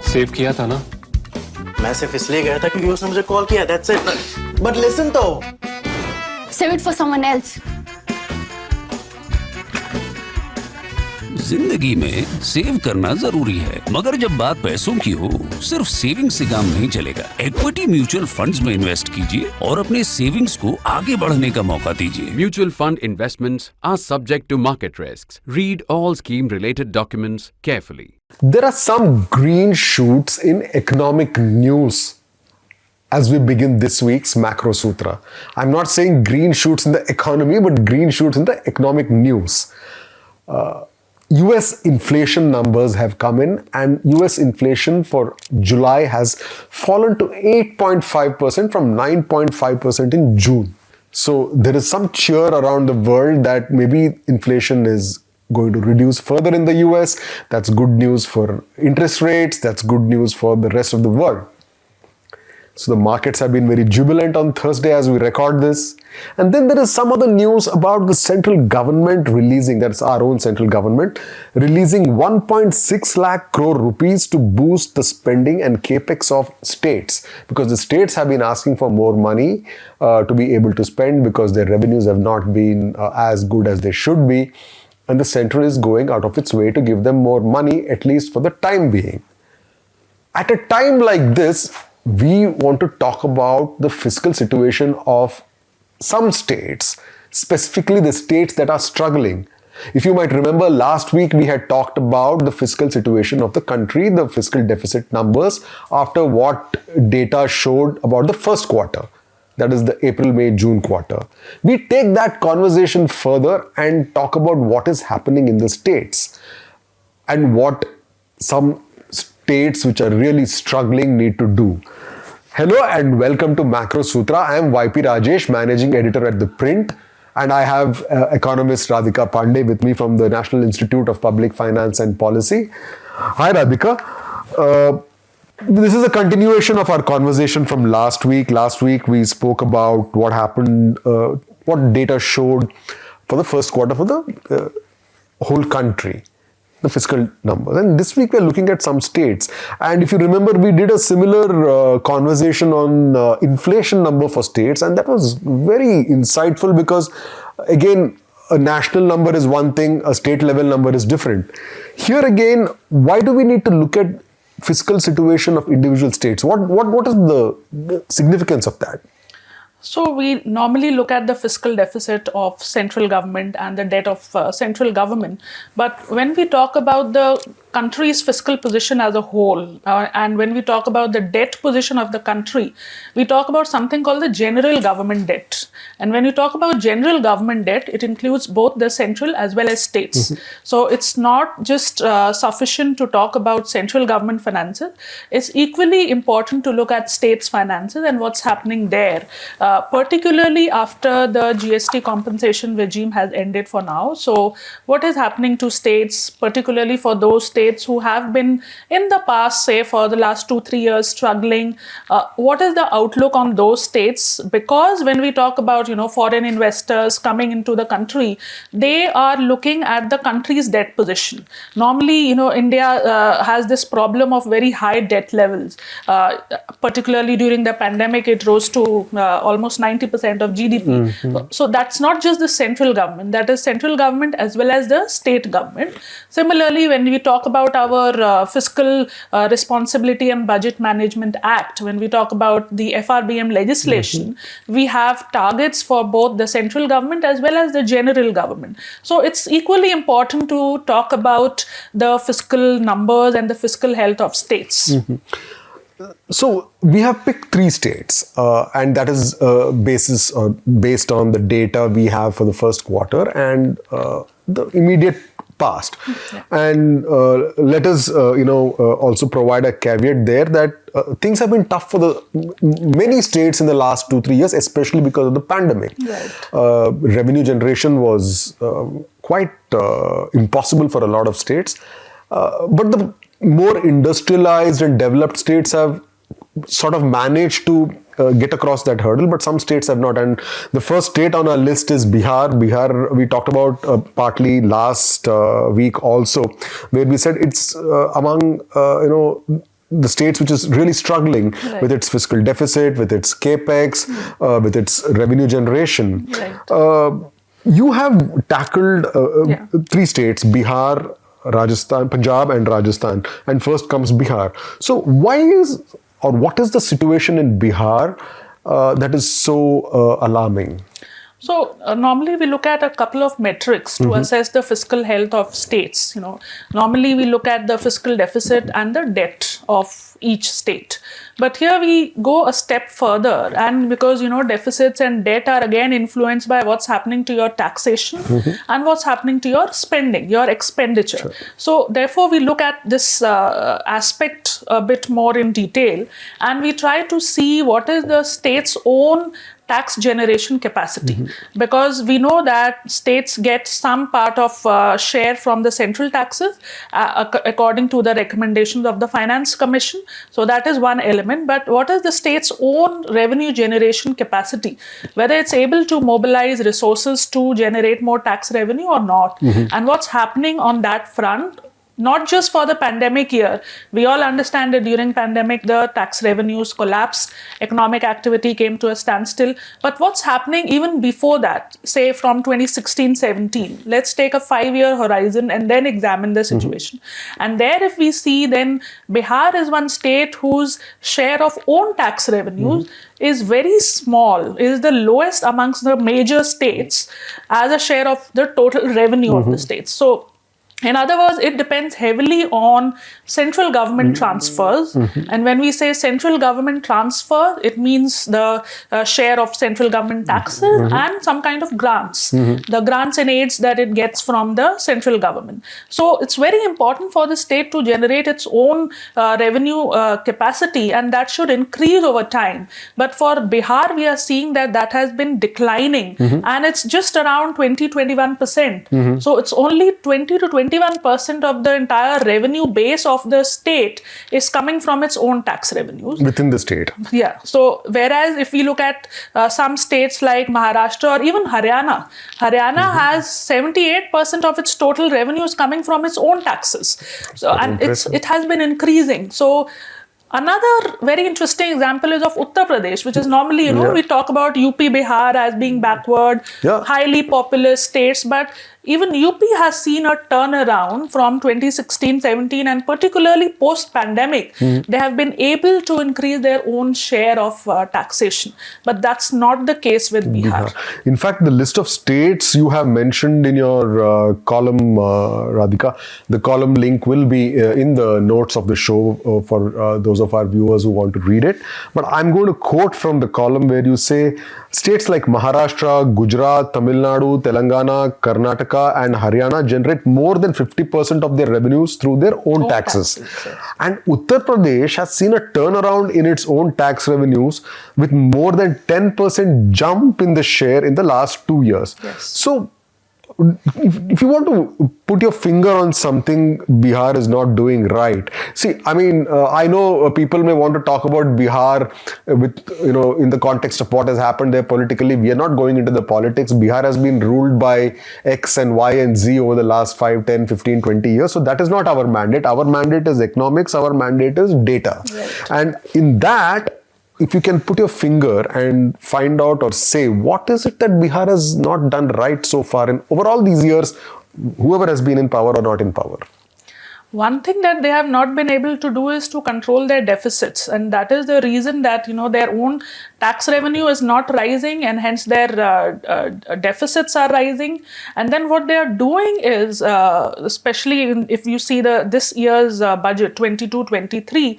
Save किया था ना? मैं सिर्फ इसलिए गया था क्योंकि उसने मुझे कॉल किया, that's it. But listen though. Save it for someone else. जिंदगी में सेव करना जरूरी है, मगर जब बात पैसों की हो, सिर्फ सेविंग से काम नहीं चलेगा। इक्विटी म्यूचुअल फंड्स में इन्वेस्ट कीजिए और अपने सेविंग्स को आगे बढ़ने का मौका दीजिए। Mutual fund investments are subject to market risks. Read all scheme-related documents carefully. There are some green shoots in economic news as we begin this week's Macro Sutra. I'm not saying green shoots in the economy, but green shoots in the economic news. US inflation numbers have come in, and US inflation for July has fallen to 8.5% from 9.5% in June. So there is some cheer around the world that maybe inflation is going to reduce further in the US. That's good news for interest rates. That's good news for the rest of the world. So the markets have been very jubilant on Thursday as we record this. And then there is some other news about the central government releasing, that's our own central government, releasing 1.6 lakh crore rupees to boost the spending and capex of states. Because the states have been asking for more money to be able to spend because their revenues have not been as good as they should be. And the center is going out of its way to give them more money, at least for the time being. At a time like this, we want to talk about the fiscal situation of some states, specifically the states that are struggling. If you might remember, last week we had talked about the fiscal situation of the country, the fiscal deficit numbers, after what data showed about the first quarter. That is the April, May, June quarter. We take that conversation further and talk about what is happening in the states and what some states which are really struggling need to do. Hello and welcome to Macro Sutra. I am YP Rajesh, managing editor at ThePrint, and I have economist Radhika Pandey with me from the National Institute of Public Finance and Policy. Hi Radhika. This is a continuation of our conversation from last week. Last week we spoke about what happened, what data showed for the first quarter for the whole country, the fiscal numbers. And this week we're looking at some states. And if you remember, we did a similar conversation on inflation number for states, and that was very insightful because, again, a national number is one thing, a state level number is different. Here again, why do we need to look at fiscal situation of individual states? What is the significance of that? So we normally look at the fiscal deficit of central government and the debt of central government. But when we talk about the country's fiscal position as a whole, and when we talk about the debt position of the country, we talk about something called the general government debt. And when you talk about general government debt, it includes both the central as well as states. So it's not just sufficient to talk about central government finances. It's equally important to look at states' finances and what's happening there, particularly after the GST compensation regime has ended for now. So what is happening to states, particularly for those states who have been in the past, say for the last 2-3 years struggling, what is the outlook on those states? Because when we talk about foreign investors coming into the country, they are looking at the country's debt position. Normally, India has this problem of very high debt levels. Particularly during the pandemic, it rose to almost 90% of GDP. So that's not just the central government, that is central government as well as the state government. Similarly, when we talk about our Fiscal Responsibility and Budget Management Act, when we talk about the FRBM legislation, we have targets for both the central government as well as the general government. So it's equally important to talk about the fiscal numbers and the fiscal health of states. So we have picked 3 states, and that is based on the data we have for the first quarter and the immediate past. And let us also provide a caveat there that things have been tough for the many states in the last 2-3 years, especially because of the pandemic. Revenue generation was quite impossible for a lot of states, but the more industrialized and developed states have sort of managed to get across that hurdle, but some states have not. And the first state on our list is Bihar. Bihar, we talked about partly last week also, where we said it's among the states which is really struggling with its fiscal deficit, with its capex, with its revenue generation. You have tackled 3 states, Bihar, Rajasthan, Punjab and Rajasthan, and first comes Bihar. So what is the situation in Bihar that is so alarming? So normally we look at a couple of metrics to assess the fiscal health of states. Normally we look at the fiscal deficit and the debt of each state. But here we go a step further, and because deficits and debt are again influenced by what's happening to your taxation and what's happening to your spending, your expenditure. So therefore we look at this aspect a bit more in detail, and we try to see what is the state's own tax generation capacity, because we know that states get some part of share from the central taxes according to the recommendations of the Finance Commission. So that is one element. But what is the state's own revenue generation capacity, whether it's able to mobilize resources to generate more tax revenue or not, and what's happening on that front? Not just for the pandemic year. We all understand that during pandemic, the tax revenues collapsed, economic activity came to a standstill. But what's happening even before that, say from 2016-17, let's take a 5-year horizon and then examine the situation. And there if we see, then Bihar is one state whose share of own tax revenues is very small, is the lowest amongst the major states as a share of the total revenue of the states. So in other words, it depends heavily on central government transfers. And when we say central government transfer, it means the share of central government taxes and some kind of grants, the grants and aids that it gets from the central government. So it's very important for the state to generate its own revenue capacity, and that should increase over time. But for Bihar, we are seeing that has been declining, and it's just around 20-21%. So it's only 20 to 21% of the entire revenue base of the state is coming from its own tax revenues. Within the state. Yeah. So whereas if we look at some states like Maharashtra or even Haryana has 78% of its total revenues coming from its own taxes. So and it has been increasing. So another very interesting example is of Uttar Pradesh, which is normally, we talk about UP, Bihar as being backward, highly populous states, but even UP has seen a turnaround from 2016-17, and particularly post-pandemic, they have been able to increase their own share of taxation. But that's not the case with Bihar. In fact, the list of states you have mentioned in your column, Radhika, the column link will be in the notes of the show for those of our viewers who want to read it. But I'm going to quote from the column where you say, states like Maharashtra, Gujarat, Tamil Nadu, Telangana, Karnataka and Haryana generate more than 50% of their revenues through their own taxes. And Uttar Pradesh has seen a turnaround in its own tax revenues with more than 10% jump in the share in the last 2 years. So if you want to put your finger on something Bihar is not doing right, see, I mean, I know people may want to talk about Bihar with, in the context of what has happened there politically. We are not going into the politics. Bihar has been ruled by X and Y and Z over the last 5, 10, 15, 20 years. So that is not our mandate. Our mandate is economics. Our mandate is data. And in that, if you can put your finger and find out or say, what is it that Bihar has not done right so far in overall these years, whoever has been in power or not in power? One thing that they have not been able to do is to control their deficits, and that is the reason that their own tax revenue is not rising, and hence their deficits are rising. And then what they are doing is, especially if you see this year's budget 22-23,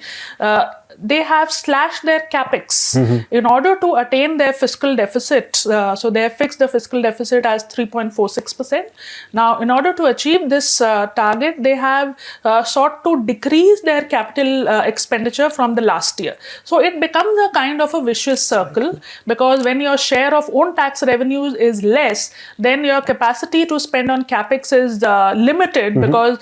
they have slashed their capex in order to attain their fiscal deficit. So they have fixed the fiscal deficit as 3.46%. Now, in order to achieve this target, they have sought to decrease their capital expenditure from the last year. So it becomes a kind of a vicious circle, because when your share of own tax revenues is less, then your capacity to spend on capex is limited, because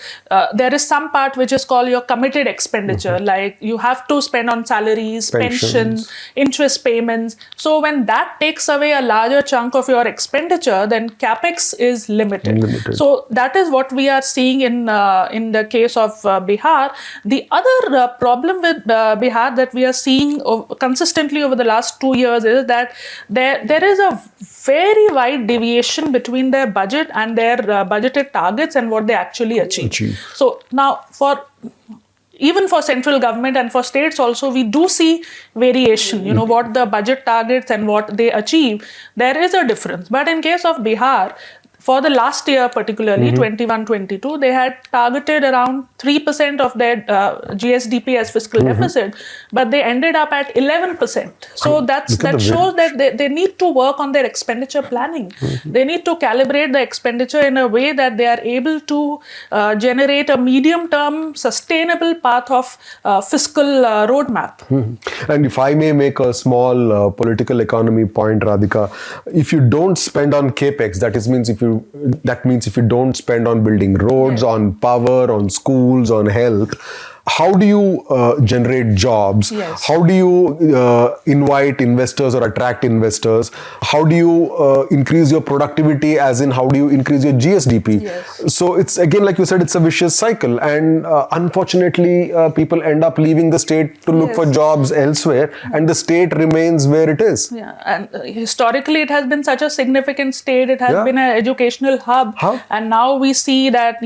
there is some part which is called your committed expenditure, like you have to spend spend on salaries, Pensions. pension, interest payments. So when that takes away a larger chunk of your expenditure, then capex is limited. So that is what we are seeing in the case of Bihar. The other problem with Bihar that we are seeing consistently over the last 2 years is that there is a very wide deviation between their budget and their budgeted targets and what they actually achieve. So now even for central government and for states also, we do see variation, what the budget targets and what they achieve, there is a difference. But in case of Bihar, for the last year particularly, 21-22, they had targeted around 3% of their GSDP as fiscal deficit, but they ended up at 11%. So that shows that they need to work on their expenditure planning. They need to calibrate the expenditure in a way that they are able to generate a medium-term sustainable path of fiscal roadmap. And if I may make a small political economy point, Radhika, if you don't spend on capex, that means if you don't spend on building roads, on power, on schools, on health, how do you generate jobs? Yes. How do you invite investors or attract investors? How do you increase your productivity, as in how do you increase your GSDP? Yes. So it's again, like you said, it's a vicious cycle. And unfortunately, people end up leaving the state to look for jobs elsewhere, and the state remains where it is. Yeah, and historically it has been such a significant state. It has been an educational hub. And now we see that,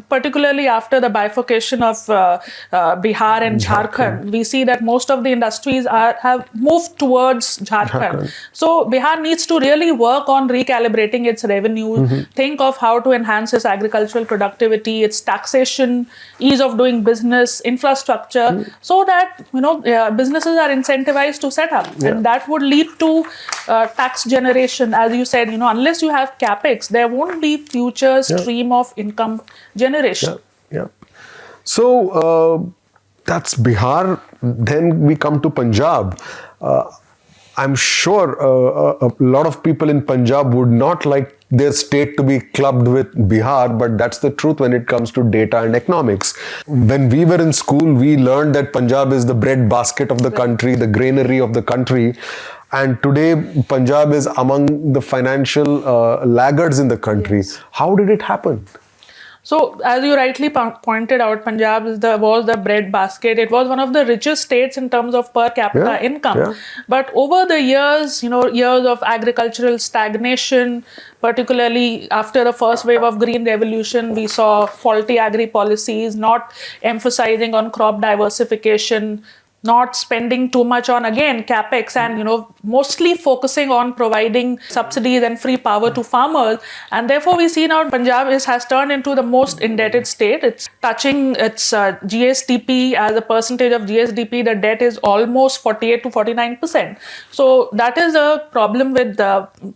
particularly after the bifurcation of Bihar and Jharkhand, we see that most of the industries have moved towards Jharkhand. So Bihar needs to really work on recalibrating its revenue, think of how to enhance its agricultural productivity, its taxation, ease of doing business, infrastructure, so that businesses are incentivized to set up, and that would lead to tax generation. As you said, unless you have capex, there won't be future stream of income generation. So that's Bihar. Then we come to Punjab. I'm sure a lot of people in Punjab would not like their state to be clubbed with Bihar, but that's the truth when it comes to data and economics. When we were in school, we learned that Punjab is the bread basket of the country, the granary of the country. And today, Punjab is among the financial laggards in the country. How did it happen? So, as you rightly pointed out, Punjab was the bread basket. It was one of the richest states in terms of per capita income. But over the years, years of agricultural stagnation, particularly after the first wave of Green Revolution, we saw faulty agri policies, not emphasizing on crop diversification, not spending too much on, again, capex, and mostly focusing on providing subsidies and free power to farmers. And therefore we see now Punjab has turned into the most indebted state. It's touching its GSDP. As a percentage of GSDP, the debt is almost 48 to 49%. So that is a problem with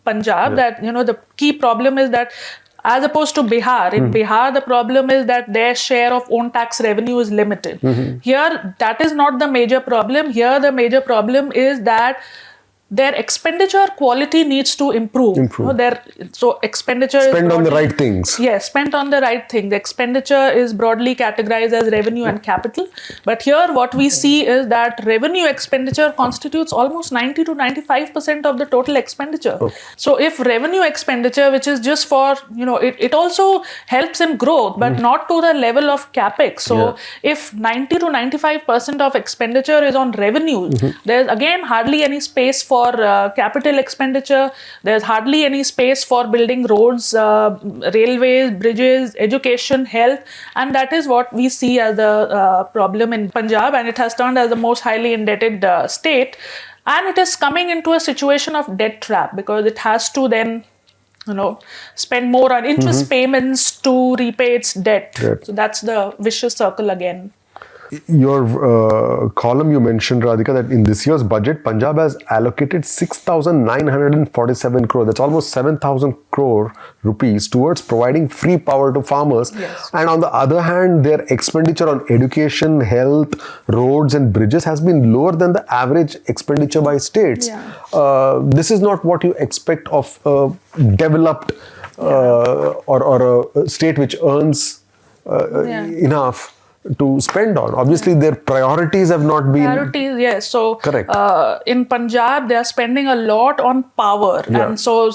Punjab, that the key problem is that, as opposed to Bihar, in Bihar, the problem is that their share of own tax revenue is limited. Here, that is not the major problem. Here, the major problem is that their expenditure quality needs to improve. So expenditure spend on the right things. Yes, spent on the right thing. The expenditure is broadly categorized as revenue and capital. But here what we see is that revenue expenditure constitutes almost 90 to 95% of the total expenditure. So if revenue expenditure, which is just for, it also helps in growth, but not to the level of capex. So if 90 to 95% of expenditure is on revenue, there's again hardly any space for capital expenditure. There's hardly any space for building roads, railways, bridges, education, health, and that is what we see as the problem in Punjab, and it has turned as the most highly indebted state, and it is coming into a situation of debt trap, because it has to then spend more on interest payments to repay its debt. So that's the vicious circle again. Your column, you mentioned, Radhika, that in this year's budget, Punjab has allocated 6,947 crore. That's almost 7,000 crore rupees towards providing free power to farmers. And on the other hand, their expenditure on education, health, roads and bridges has been lower than the average expenditure by states. This is not what you expect of a developed or a state which earns enough to spend on. Obviously, their priorities have not been... Priorities, yes. So, Correct. In Punjab, they are spending a lot on power. Yeah. And so,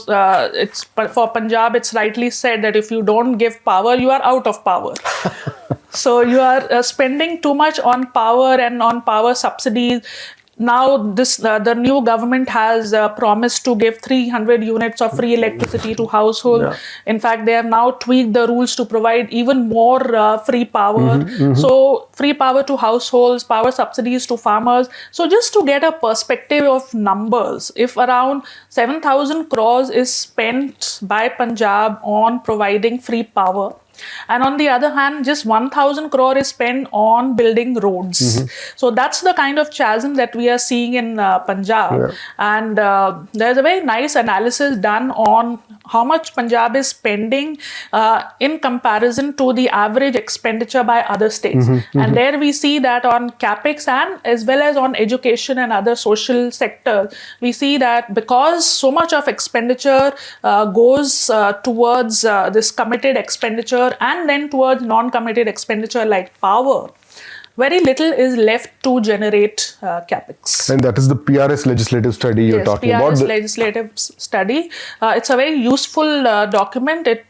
it's for Punjab, it's rightly said that if you don't give power, you are out of power. So, you are spending too much on power and on power subsidies. Now, the new government has promised to give 300 units of free electricity to households. Yeah. In fact, they have now tweaked the rules to provide even more free power. So, free power to households, power subsidies to farmers. So, just to get a perspective of numbers, if around 7,000 crores is spent by Punjab on providing free power, and on the other hand, just 1,000 crore is spent on building roads. So that's the kind of chasm that we are seeing in Punjab. Yeah. And there's a very nice analysis done on how much Punjab is spending in comparison to the average expenditure by other states. And there we see that on capex and as well as on education and other social sectors, we see that because so much of expenditure goes towards this committed expenditure and then towards non-committed expenditure like power, very little is left to generate capex. And that is the PRS legislative study you're talking about. Yes, PRS legislative study. It's a very useful document. It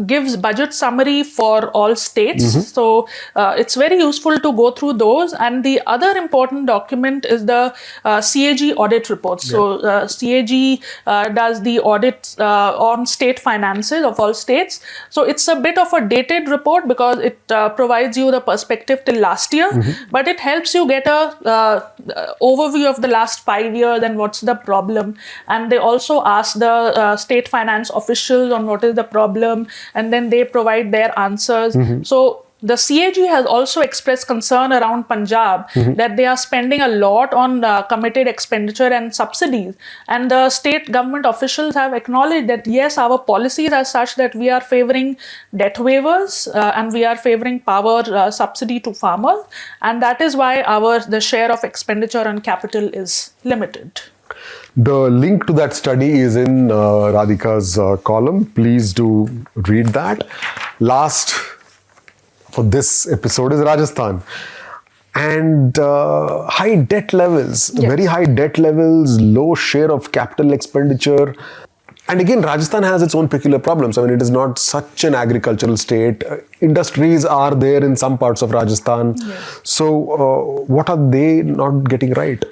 gives budget summary for all states. So it's very useful to go through those. And the other important document is the CAG audit report. So CAG does the audit on state finances of all states. So it's a bit of a dated report because it provides you the perspective till last year, but it helps you get a overview of the last 5 years and what's the problem. And they also ask the state finance officials on what is the problem, and then they provide their answers. So the CAG has also expressed concern around Punjab that they are spending a lot on committed expenditure and subsidies. And the state government officials have acknowledged that yes, our policies are such that we are favoring debt waivers and we are favoring power subsidy to farmers. And that is why the share of expenditure on capital is limited. The link to that study is in Radhika's column. Please do read that. Last for this episode is Rajasthan. And high debt levels, very high debt levels, low share of capital expenditure. And again, Rajasthan has its own peculiar problems. I mean, it is not such an agricultural state. Industries are there in some parts of Rajasthan. So what are they not getting right?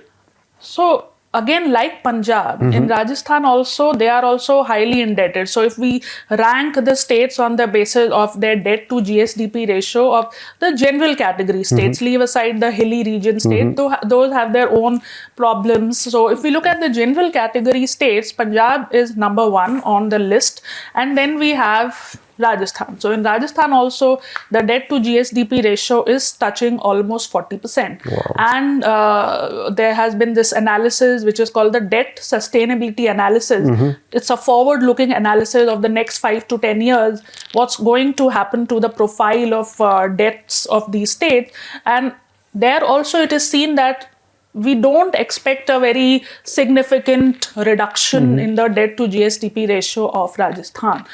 So again, like Punjab, in Rajasthan also, they are also highly indebted. So if we rank the states on the basis of their debt to GSDP ratio of the general category states, leave aside the hilly region states, those have their own problems. So if we look at the general category states, Punjab is number 1 on the list. And then we have Rajasthan. So in Rajasthan also, the debt to GSDP ratio is touching almost 40%. Wow. And there has been this analysis which is called the debt sustainability analysis. It's a forward-looking analysis of the next 5 to 10 years, what's going to happen to the profile of debts of these states. And there also it is seen that we don't expect a very significant reduction in the debt to GSDP ratio of Rajasthan.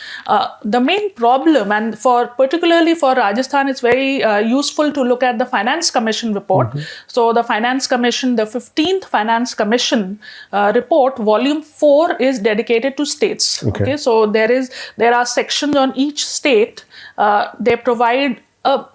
The main problem, and particularly for Rajasthan, it's very useful to look at the Finance Commission report. So the Finance Commission, the 15th Finance Commission report, volume 4 is dedicated to states. Okay, so there are sections on each state. They provide a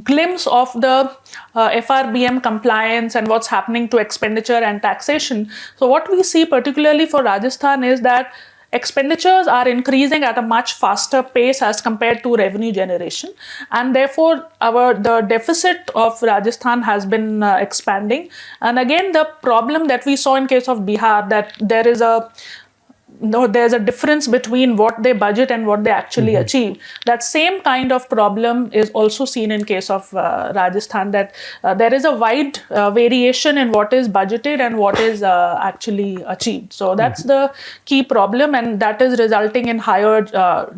glimpse of the FRBM compliance and what's happening to expenditure and taxation. So what we see particularly for Rajasthan is that expenditures are increasing at a much faster pace as compared to revenue generation, and therefore the deficit of Rajasthan has been expanding. And again, the problem that we saw in case of Bihar, that there's a difference between what they budget and what they actually achieve. That same kind of problem is also seen in case of Rajasthan, that there is a wide variation in what is budgeted and what is actually achieved. So that's the key problem, and that is resulting in higher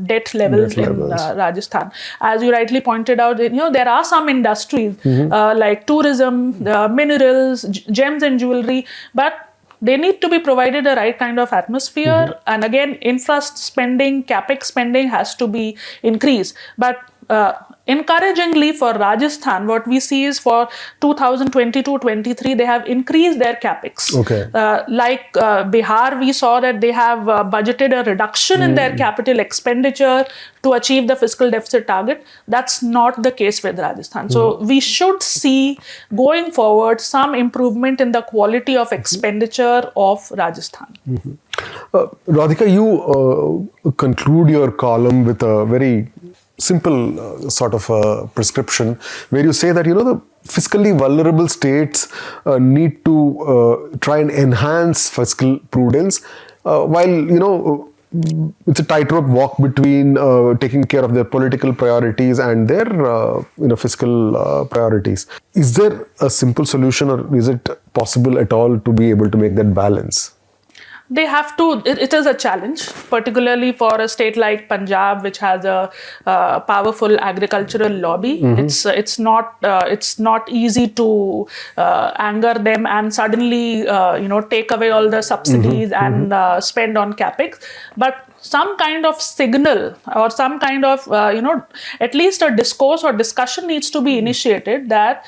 debt levels in Rajasthan. As you rightly pointed out, there are some industries like tourism, minerals, gems and jewelry, but they need to be provided the right kind of atmosphere. And again, infra spending, capex spending has to be increased. But Encouragingly for Rajasthan, what we see is for 2022-23, they have increased their capex. Okay. Like Bihar, we saw that they have budgeted a reduction in their capital expenditure to achieve the fiscal deficit target. That's not the case with Rajasthan. So we should see going forward some improvement in the quality of expenditure of Rajasthan. Radhika, you conclude your column with a very simple sort of prescription where you say that, the fiscally vulnerable states need to try and enhance fiscal prudence while, it's a tightrope walk between taking care of their political priorities and their fiscal priorities. Is there a simple solution, or is it possible at all to be able to make that balance? They have to. It is a challenge, particularly for a state like Punjab, which has a powerful agricultural lobby. It's not easy to anger them and suddenly take away all the subsidies and spend on capex. But some kind of signal or some kind of at least a discourse or discussion needs to be initiated that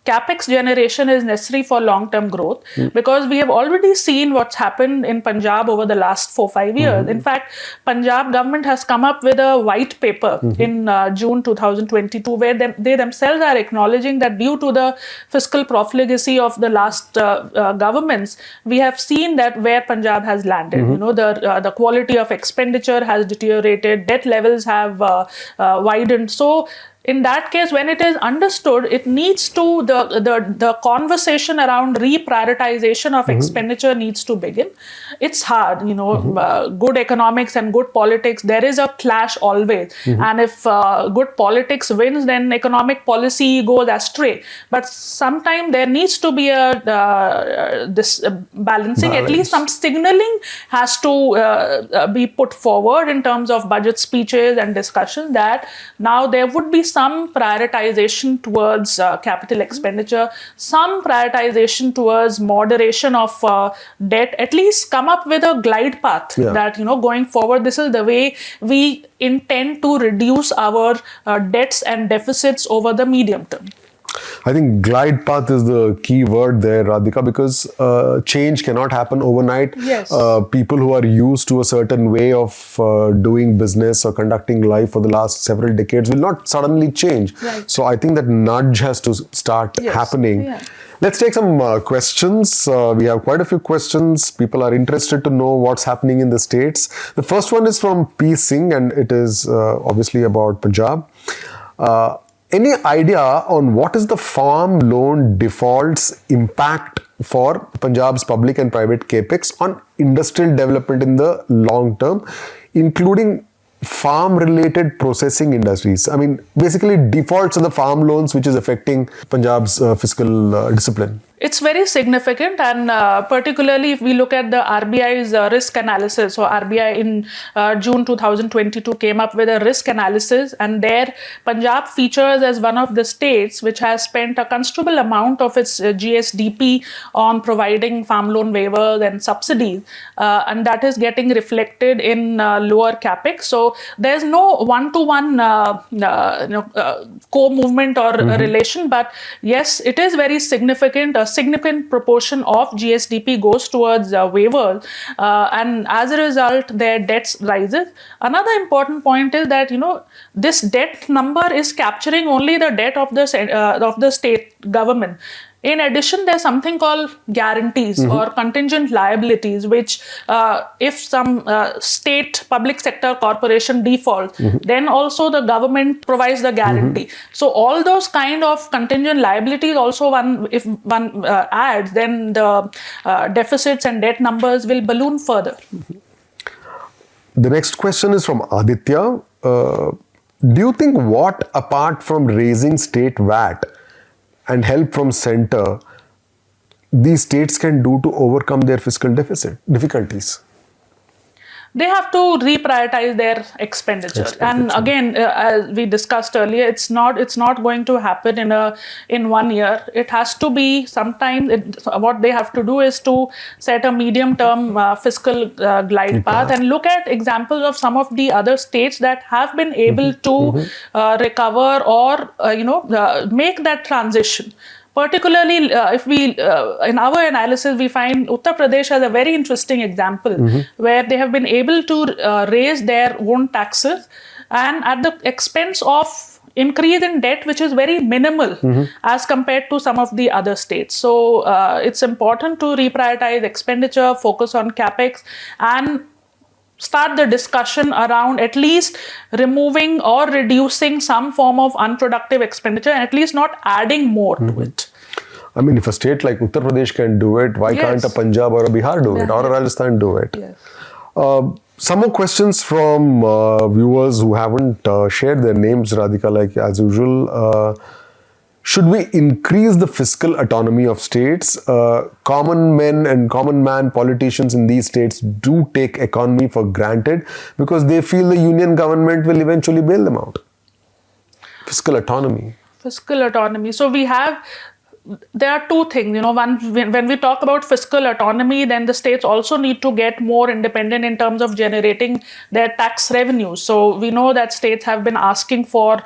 capex generation is necessary for long-term growth, because we have already seen what's happened in Punjab over the last 4-5 years. In fact, Punjab government has come up with a white paper in June 2022 where they themselves are acknowledging that due to the fiscal profligacy of the last governments, we have seen that where Punjab has landed. The quality of expenditure has deteriorated, debt levels have widened. So in that case, when it is understood, it needs to, the conversation around reprioritization of expenditure needs to begin. It's hard, good economics and good politics, there is a clash always. And if good politics wins, then economic policy goes astray. But sometimes there needs to be this balancing, at least some signaling has to be put forward in terms of budget speeches and discussions that now there would be some prioritization towards capital expenditure, some prioritization towards moderation of debt, at least come up with a glide path that, going forward, this is the way we intend to reduce our debts and deficits over the medium term. I think glide path is the key word there, Radhika, because change cannot happen overnight. Yes. People who are used to a certain way of doing business or conducting life for the last several decades will not suddenly change. Right. So I think that nudge has to start happening. Yeah. Let's take some questions. We have quite a few questions. People are interested to know what's happening in the states. The first one is from P. Singh, and it is obviously about Punjab. Any idea on what is the farm loan defaults impact for Punjab's public and private capex on industrial development in the long term, including farm-related processing industries? I mean, basically defaults of the farm loans, which is affecting Punjab's fiscal discipline. It's very significant, and particularly if we look at the RBI's risk analysis. So RBI in June 2022 came up with a risk analysis, and there Punjab features as one of the states which has spent a considerable amount of its GSDP on providing farm loan waivers and subsidies, and that is getting reflected in lower capex. So there's no one-to-one co-movement or relation, but yes, it is very significant. A significant proportion of GSDP goes towards waivers, and as a result, their debts rises. Another important point is that this debt number is capturing only the debt of the state government. In addition, there's something called guarantees or contingent liabilities, which if some state public sector corporation defaults, then also the government provides the guarantee. So all those kind of contingent liabilities also, if one adds, then the deficits and debt numbers will balloon further. The next question is from Aditya. Do you think what, apart from raising state VAT and help from center, these states can do to overcome their fiscal deficit difficulties? they have to reprioritize their expenditure. And again, as we discussed earlier, it's not going to happen in 1 year. It has to be sometime. What they have to do is to set a medium-term fiscal glide path and look at examples of some of the other states that have been able to recover or make that transition. Particularly, if we, in our analysis, we find Uttar Pradesh as a very interesting example where they have been able to raise their own taxes and at the expense of increase in debt, which is very minimal as compared to some of the other states. So it's important to reprioritize expenditure, focus on capex, and start the discussion around at least removing or reducing some form of unproductive expenditure and at least not adding more to it. I mean, if a state like Uttar Pradesh can do it, why can't a Punjab or a Bihar do it, or a Rajasthan do it? Yes. Some more questions from viewers who haven't shared their names, Radhika, like as usual. Should we increase the fiscal autonomy of states? Common men and common man politicians in these states do take economy for granted because they feel the union government will eventually bail them out. Fiscal autonomy. Fiscal autonomy. So there are two things, one, when we talk about fiscal autonomy, then the states also need to get more independent in terms of generating their tax revenues. So we know that states have been asking for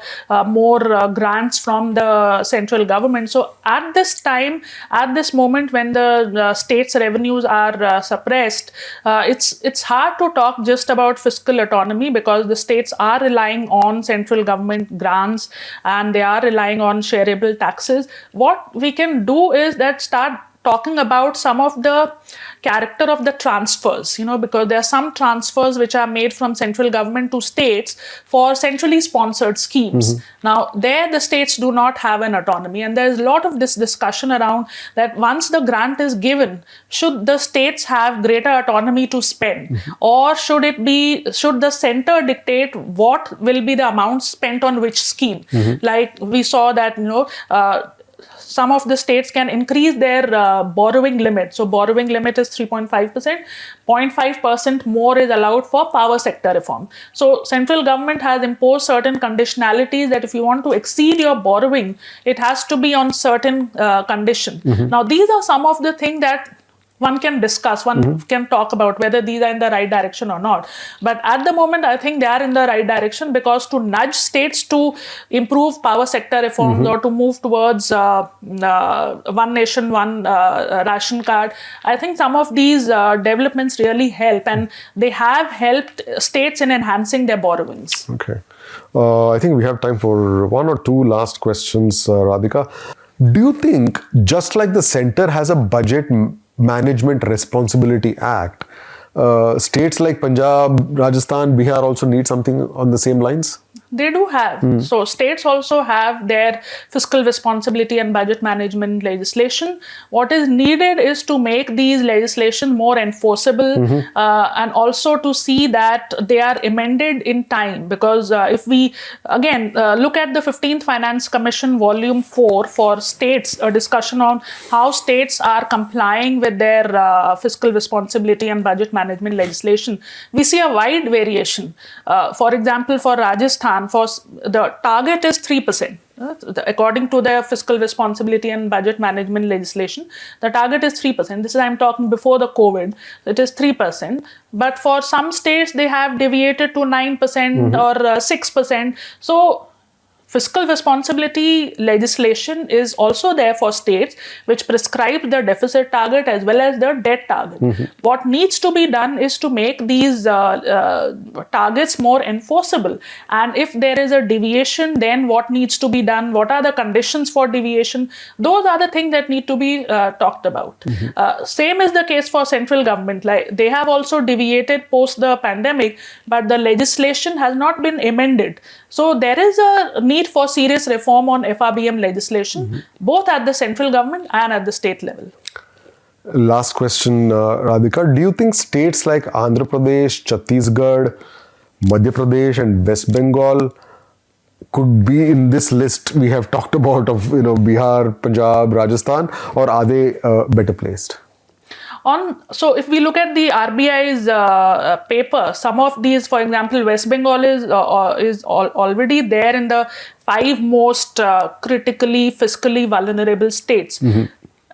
more grants from the central government. So at this time, at this moment when the states' revenues are suppressed, it's hard to talk just about fiscal autonomy because the states are relying on central government grants and they are relying on shareable taxes. What we can do is that start talking about some of the character of the transfers, because there are some transfers which are made from central government to states for centrally sponsored schemes. Now, there the states do not have an autonomy, and there is a lot of this discussion around that once the grant is given, should the states have greater autonomy to spend, or should the center dictate what will be the amount spent on which scheme? Like we saw that, some of the states can increase their borrowing limit. So borrowing limit is 3.5%. 0.5% more is allowed for power sector reform. So central government has imposed certain conditionalities that if you want to exceed your borrowing, it has to be on certain condition. Now, these are some of the things that one can discuss, one can talk about whether these are in the right direction or not. But at the moment, I think they are in the right direction because to nudge states to improve power sector reforms or to move towards one nation, one ration card, I think some of these developments really help, and they have helped states in enhancing their borrowings. Okay. I think we have time for one or two last questions, Radhika. Do you think, just like the center has a budget Management Responsibility Act, states like Punjab, Rajasthan, Bihar also need something on the same lines? They do have. So states also have their fiscal responsibility and budget management legislation. What is needed is to make these legislation more enforceable and also to see that they are amended in time. Because if we, again, look at the 15th Finance Commission Volume 4 for states, a discussion on how states are complying with their fiscal responsibility and budget management legislation, we see a wide variation. For example, for Rajasthan, for the target is 3%. According to the fiscal responsibility and budget management legislation, the target is 3%. This is, I'm talking before the COVID, it is 3%. But for some states, they have deviated to 9% or 6%. So fiscal responsibility legislation is also there for states, which prescribe the deficit target as well as the debt target. What needs to be done is to make these targets more enforceable. And if there is a deviation, then what needs to be done? What are the conditions for deviation? Those are the things that need to be talked about. Same is the case for central government. Like they have also deviated post the pandemic, but the legislation has not been amended. So there is a need for serious reform on FRBM legislation, both at the central government and at the state level. Last question, Radhika. Do you think states like Andhra Pradesh, Chhattisgarh, Madhya Pradesh and West Bengal could be in this list we have talked about of Bihar, Punjab, Rajasthan, or are they better placed? So if we look at the RBI's paper, some of these, for example, West Bengal is already there in the 5 most critically fiscally vulnerable states.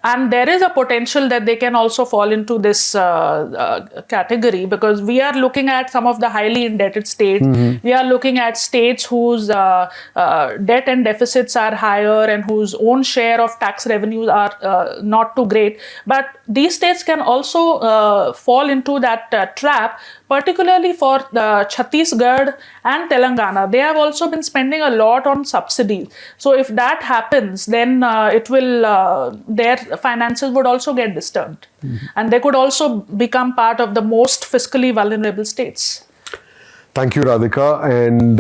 And there is a potential that they can also fall into this category, because we are looking at some of the highly indebted states. We are looking at states whose debt and deficits are higher and whose own share of tax revenues are not too great. But these states can also fall into that trap, particularly for Chhattisgarh and Telangana. They have also been spending a lot on subsidies. So if that happens, then it will their finances would also get disturbed. And they could also become part of the most fiscally vulnerable states. Thank you, Radhika, and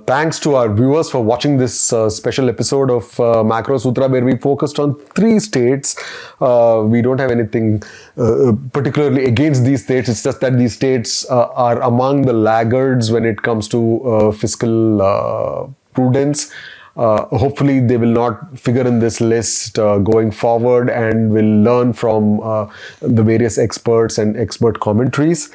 thanks to our viewers for watching this special episode of Macro Sutra, where we focused on 3 states. We don't have anything particularly against these states. It's just that these states are among the laggards when it comes to fiscal prudence. Hopefully they will not figure in this list going forward, and will learn from the various experts and expert commentaries.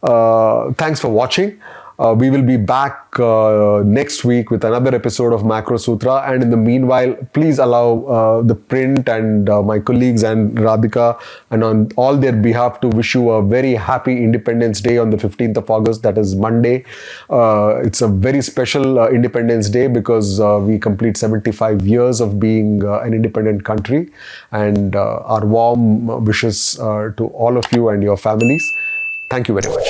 Thanks for watching. We will be back next week with another episode of Macro Sutra, and in the meanwhile, please allow ThePrint and my colleagues and Radhika and on all their behalf to wish you a very happy Independence Day on the 15th of August, that is Monday. It's a very special Independence Day because we complete 75 years of being an independent country, and our warm wishes to all of you and your families. Thank you very much.